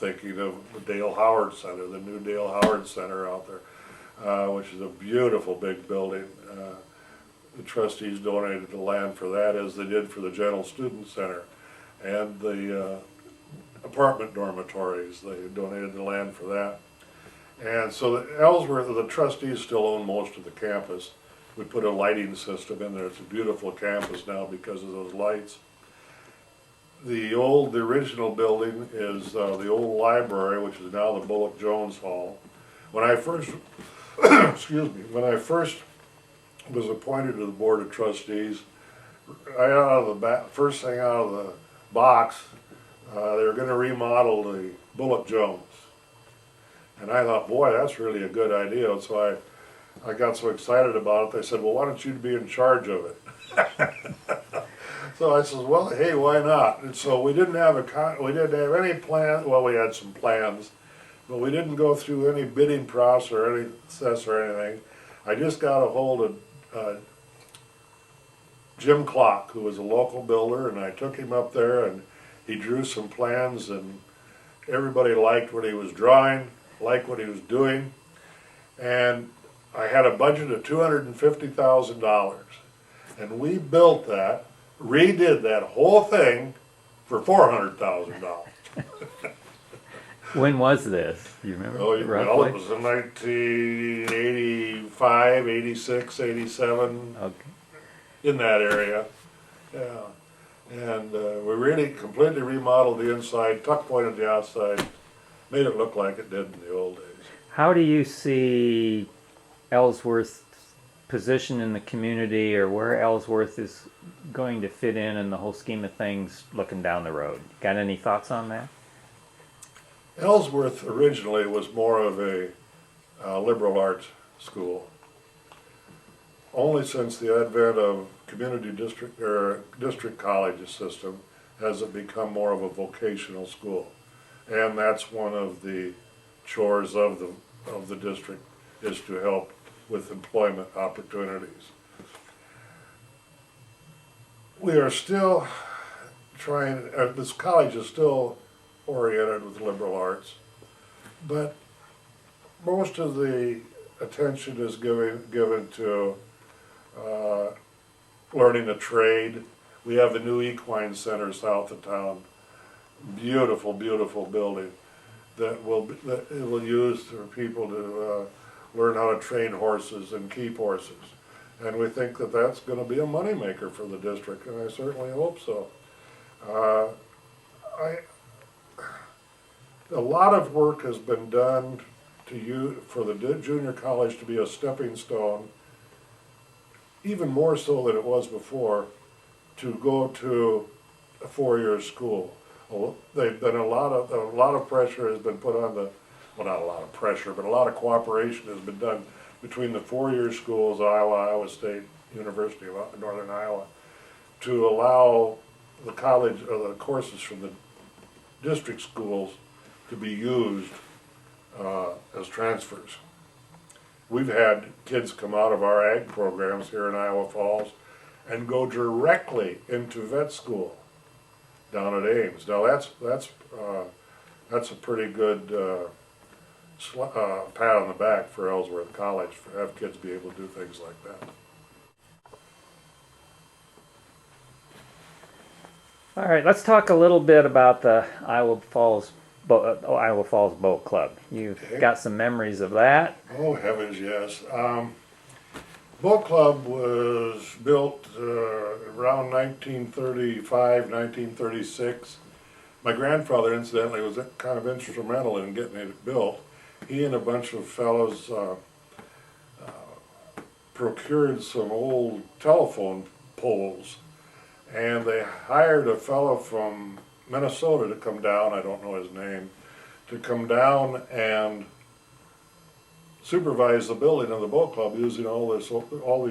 thinking of the Dale Howard Center, the new Dale Howard Center out there, which is a beautiful big building. The trustees donated the land for that, as they did for the General Student Center and the apartment dormitories. They donated the land for that. And so the Ellsworth, the trustees still own most of the campus. We put a lighting system in there. It's a beautiful campus now because of those lights. The original building is the old library, which is now the Bullock Jones Hall. When I first, excuse me, when I first was appointed to the Board of Trustees, right out of the first thing out of the box, they were going to remodel the Bullock Jones. And I thought, boy, that's really a good idea. And so I got so excited about it, they said, well, why don't you be in charge of it? So I said, well, hey, why not? And so we didn't have any plan. Well, we had some plans, but we didn't go through any bidding process or anything. I just got a hold of Jim Clock, who was a local builder, and I took him up there, and he drew some plans, and everybody liked what he was drawing, liked what he was doing, and I had a budget of $250,000, and we built that, redid that whole thing for $400,000. When was this? Do you remember? Oh, well, it was in 1985, 86, 87, Okay. in that area. Yeah. And we really completely remodeled the inside, tuck pointed the outside, made it look like it did in the old days. How do you see Ellsworth's position in the community, or where Ellsworth is going to fit in the whole scheme of things looking down the road? Got any thoughts on that? Ellsworth originally was more of a liberal arts school. Only since the advent of community district college system has it become more of a vocational school, and that's one of the chores of the district, is to help with employment opportunities. We are still trying. This college is still oriented with liberal arts, but most of the attention is given to learning a trade. We have the new equine center south of town. Beautiful, beautiful building that it will use for people to learn how to train horses and keep horses. And we think that that's going to be a moneymaker for the district, and I certainly hope so. A lot of work has been done for the junior college to be a stepping stone, even more so than it was before, to go to a four-year school. They've been a lot of pressure has been put on well, not a lot of pressure, but a lot of cooperation has been done between the four-year schools, Iowa State University of Northern Iowa, to allow the college or the courses from the district schools to be used as transfers. We've had kids come out of our ag programs here in Iowa Falls and go directly into vet school down at Ames. Now that's a pretty good pat on the back for Ellsworth College, for have kids be able to do things like that. All right, let's talk a little bit about the Iowa Falls Boat Club. You've got some memories of that. Oh heavens, yes. Boat Club was built around 1935, 1936. My grandfather, incidentally, was kind of instrumental in getting it built. He and a bunch of fellows procured some old telephone poles, and they hired a fellow from Minnesota to come down, I don't know his name, to come down and supervise the building of the boat club using all these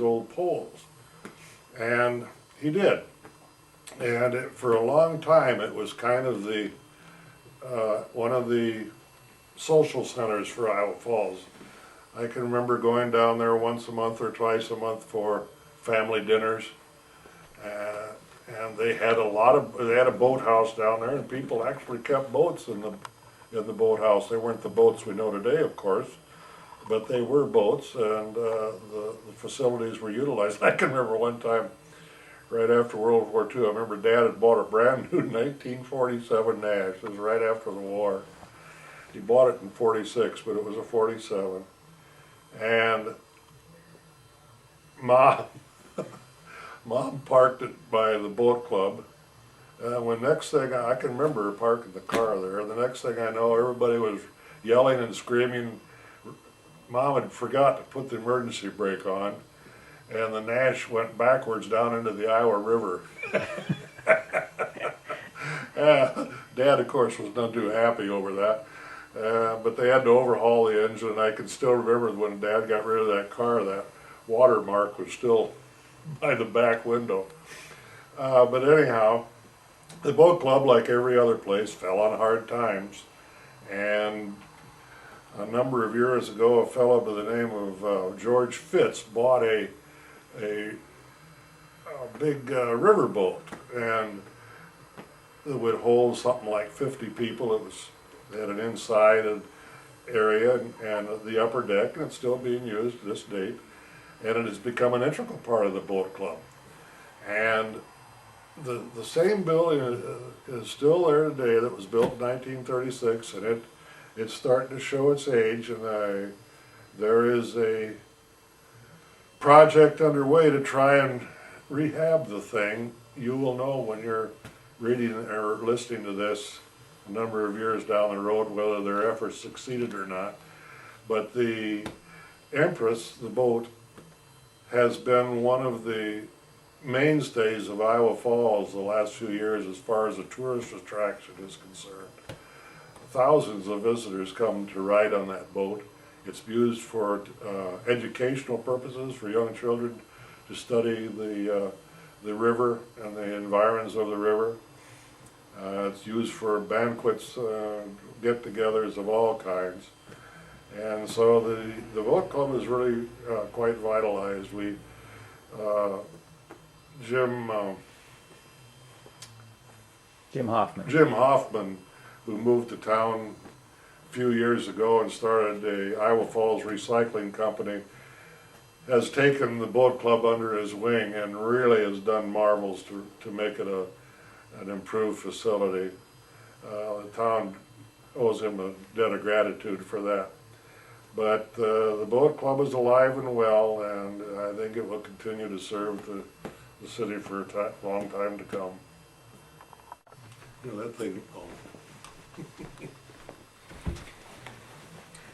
old poles. And he did. And for a long time it was kind of the one of the social centers for Iowa Falls. I can remember going down there once a month or twice a month for family dinners, and they had a boathouse down there, and people actually kept boats in in the boathouse. They weren't the boats we know today, of course, but they were boats, and the facilities were utilized. I can remember one time, right after World War II, I remember Dad had bought a brand new 1947 Nash. It was right after the war. He bought it in 46, but it was a 47. And Mom, Mom parked it by the boat club. When next thing, I can remember her parking the car there. The next thing I know, everybody was yelling and screaming. Mom had forgot to put the emergency brake on, and the Nash went backwards down into the Iowa River. Dad, of course, was not too happy over that, but they had to overhaul the engine, and I can still remember when Dad got rid of that car, that watermark was still by the back window. But anyhow, the boat club, like every other place, fell on hard times, and a number of years ago, a fellow by the name of George Fitz bought a big river boat, and it would hold something like 50 people. It had an inside area and the upper deck, and it's still being used to this date, and it has become an integral part of the boat club. And the same building is still there today that was built in 1936, and it's starting to show its age, and there is a project underway to try and rehab the thing. You will know when you're reading or listening to this a number of years down the road whether their efforts succeeded or not. But the Empress, the boat, has been one of the mainstays of Iowa Falls the last few years as far as a tourist attraction is concerned. Thousands of visitors come to ride on that boat. It's used for educational purposes for young children to study the river and the environs of the river. It's used for banquets, get-togethers of all kinds. And so the boat club is really quite vitalized. Jim Hoffman, who moved to town a few years ago and started the Iowa Falls Recycling Company, has taken the boat club under his wing and really has done marvels to make it an improved facility. The town owes him a debt of gratitude for that. But the boat club is alive and well, and I think it will continue to serve the city for a long time to come. You know, that thing. Oh.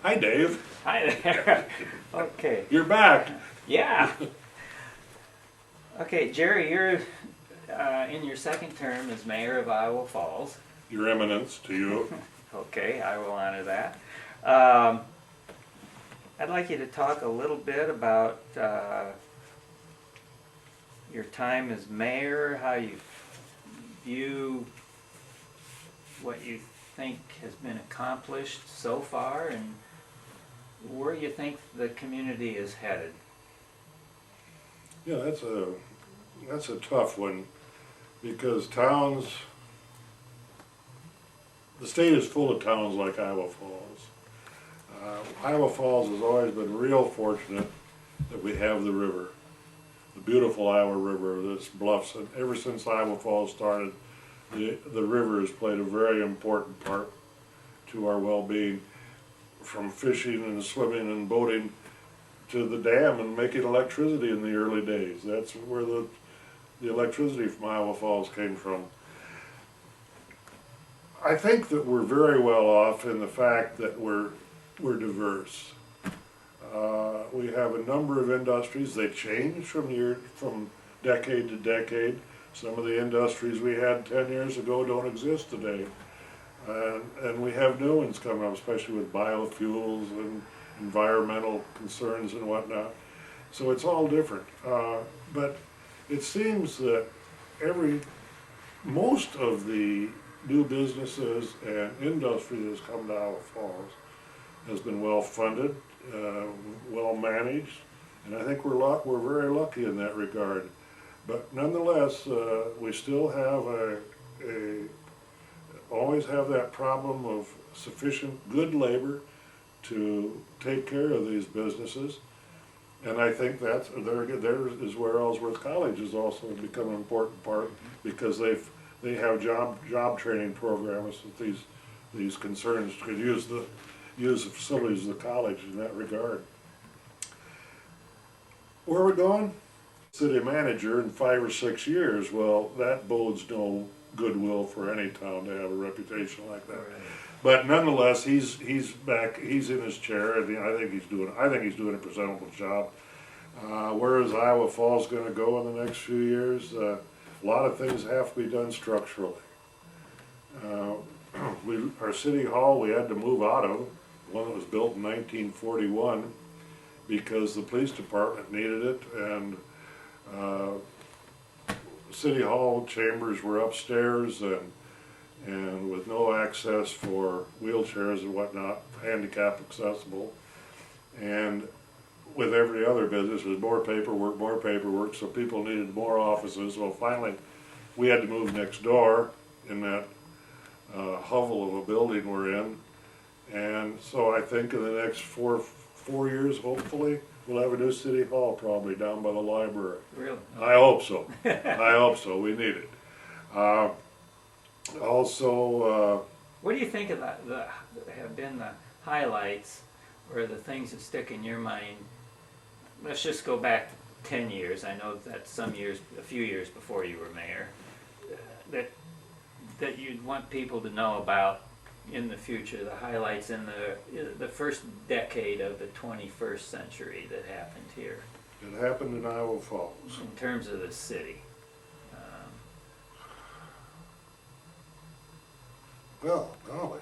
Hi, Dave. Hi there. Okay. You're back. Yeah. Okay, Jerry, you're in your second term as mayor of Iowa Falls. Your Eminence, to you. Okay, I will honor that. I'd like you to talk a little bit about your time as mayor, how you view what you think has been accomplished so far, and where you think the community is headed. Yeah, that's a tough one, because towns, the state is full of towns like Iowa Falls. Iowa Falls has always been real fortunate that we have the river, the beautiful Iowa River, this bluffs, and ever since Iowa Falls started, the river has played a very important part to our well-being, from fishing and swimming and boating to the dam and making electricity in the early days. That's where the electricity from Iowa Falls came from. I think that we're very well off in the fact that we're diverse. We have a number of industries. They change from decade to decade. Some of the industries we had 10 years ago don't exist today. And we have new ones coming up, especially with biofuels and environmental concerns and whatnot. So it's all different. But it seems that most of the new businesses and industry that's come to Iowa Falls has been well funded, well managed, and I think we're very lucky in that regard. But nonetheless, we still have always have that problem of sufficient good labor to take care of these businesses. And I think that's, there is where Ellsworth College has also become an important part, because they have job training programs that these concerns could use the facilities of the college in that regard. Where are we going? City manager in 5 or 6 years. Well, that bodes no goodwill for any town to have a reputation like that. Right. But nonetheless, he's back. He's in his chair. I think he's doing a presentable job. Where is Iowa Falls going to go in the next few years? A lot of things have to be done structurally. Our city hall we had to move out of, one that was built in 1941, because the police department needed it, and city hall chambers were upstairs and with no access for wheelchairs and whatnot, handicap accessible. And with every other business, there's more paperwork, so people needed more offices. Well, finally, we had to move next door in that hovel of a building we're in. And so I think in the next four years, hopefully, we'll have a new city hall probably down by the library. Really? I hope so. I hope so. We need it. Also, What do you think of have been the highlights or the things that stick in your mind? Let's just go back 10 years. I know that a few years before you were mayor, that you'd want people to know about in the future, the highlights in the first decade of the 21st century that happened here. it happened in Iowa Falls. In terms of the city. Well, golly.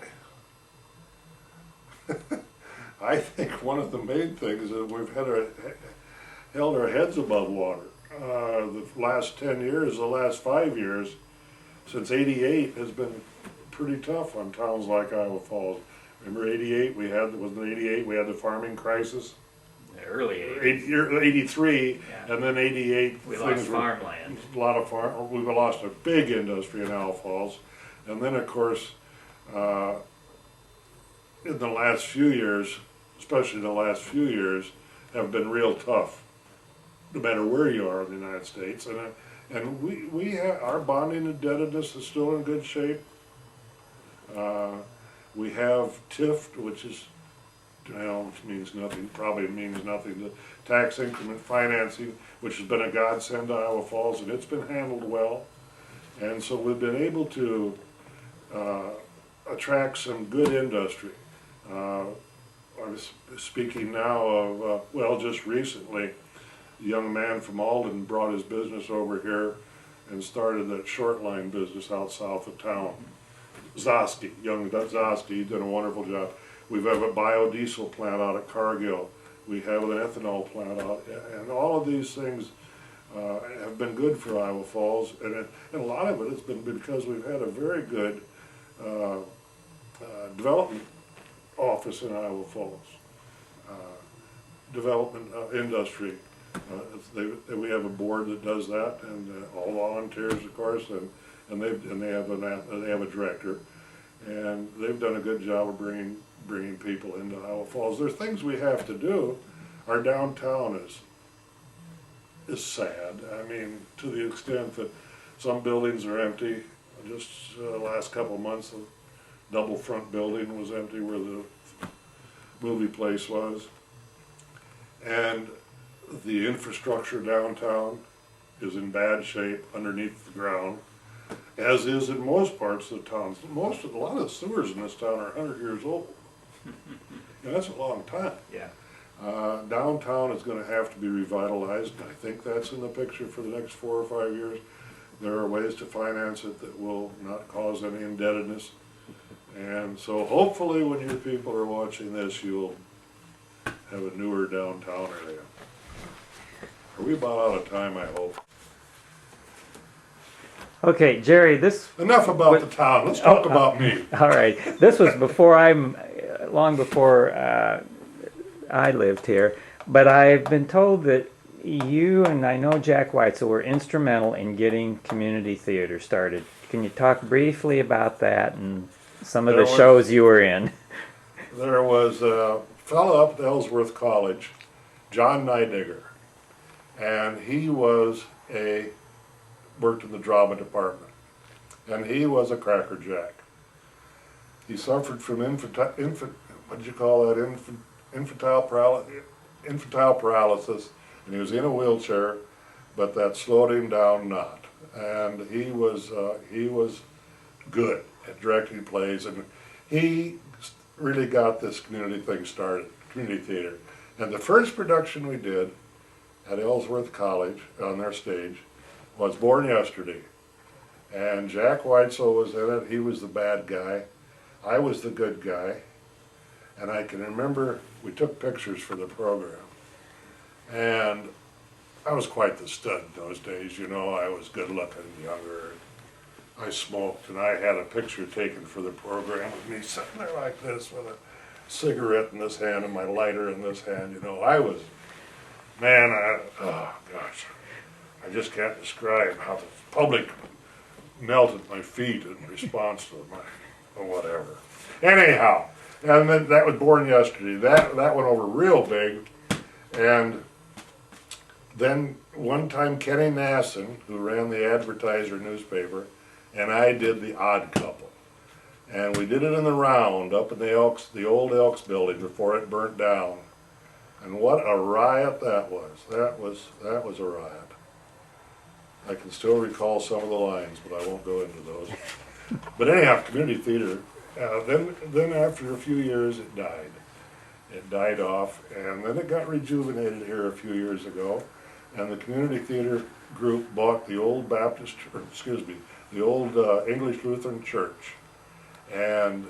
I think one of the main things is that we've held our heads above water. The last 10 years, the last 5 years, since '88 has been pretty tough on towns like Iowa Falls. Remember '88? We had the farming crisis. The early 80s. 83, Yeah. and then '88. We lost farmland. A lot of we lost a big industry in Iowa Falls, and then of course, in the last few years, especially the last few years, have been real tough. No matter where you are in the United States, and we have, our bonding indebtedness is still in good shape. We have TIF, which is, which means nothing, probably means nothing, the tax increment financing, which has been a godsend to Iowa Falls, and it's been handled well. And so we've been able to attract some good industry. I was speaking now of, just recently, a young man from Welden brought his business over here and started that short line business out south of town. Young Zosky, did a wonderful job. We have a biodiesel plant out at Cargill. We have an ethanol plant out, and all of these things have been good for Iowa Falls, and a lot of it has been because we've had a very good development office in Iowa Falls, development industry. We have a board that does that, and all volunteers, of course, and they have a director, and they've done a good job of bringing people into Iowa Falls. There's things we have to do. Our downtown is sad. I mean, to the extent that some buildings are empty. Just the last couple of months, the double front building was empty where the movie place was, and the infrastructure downtown is in bad shape underneath the ground, as is in most parts of the town. A lot of the sewers in this town are 100 years old. That's a long time. Yeah. Downtown is going to have to be revitalized. I think that's in the picture for the next 4 or 5 years. There are ways to finance it that will not cause any indebtedness. And so hopefully when you people are watching this, you'll have a newer downtown area. Are we about out of time, I hope? Okay, Jerry, Enough about the town. Let's talk about me. all right. This was long before I lived here, but I've been told that you and I know Jack Weitzel were instrumental in getting community theater started. Can you talk briefly about that and some of There the was- shows you were in? There was a fellow up at Ellsworth College, John Neidigger, and he was worked in the drama department, and he was a crackerjack. He suffered from infantile paralysis, and he was in a wheelchair, but that slowed him down not. And he was good at directing plays, and he really got this community thing started, community theater. And the first production we did at Ellsworth College on their stage was Born Yesterday. And Jack Weitzel was in it. He was the bad guy. I was the good guy. And I can remember we took pictures for the program. And I was quite the stud in those days, you know. I was good looking, younger. I smoked, and I had a picture taken for the program of me sitting there like this with a cigarette in this hand and my lighter in this hand, you know. I was, man, oh gosh, I just can't describe how the public melted my feet in response to my whatever. Anyhow, and then that was Born Yesterday. That went over real big, and then one time Kenny Nasson, who ran the Advertiser newspaper, and I did The Odd Couple. And we did it in the Round up in the old Elks building before it burnt down. And what a riot that was. That was a riot. I can still recall some of the lines, but I won't go into those. But anyhow, community theater. Then after a few years it died. It died off, and then it got rejuvenated here a few years ago. And the community theater group bought the old the old English Lutheran Church. And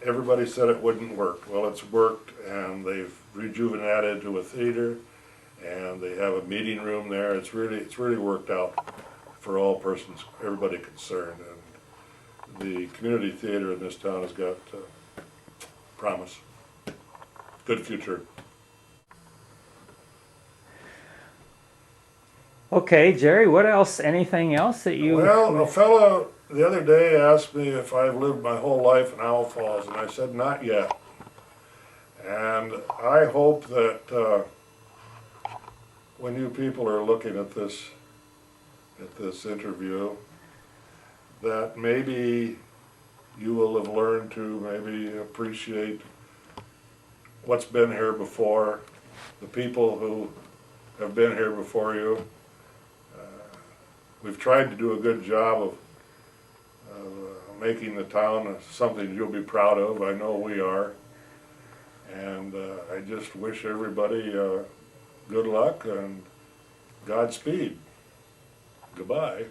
everybody said it wouldn't work. Well, it's worked, and they've rejuvenated to a theater, and they have a meeting room there. It's really worked out for all persons, everybody concerned. And the community theater in this town has got promise, good future. Okay, Jerry, what else? Anything else that you... Well, a fellow the other day asked me if I've lived my whole life in Owl Falls, and I said not yet. And I hope that when you people are looking at this interview, that maybe you will have learned to maybe appreciate what's been here before, the people who have been here before you. We've tried to do a good job of making the town something you'll be proud of. I know we are. And I just wish everybody good luck and Godspeed. Goodbye.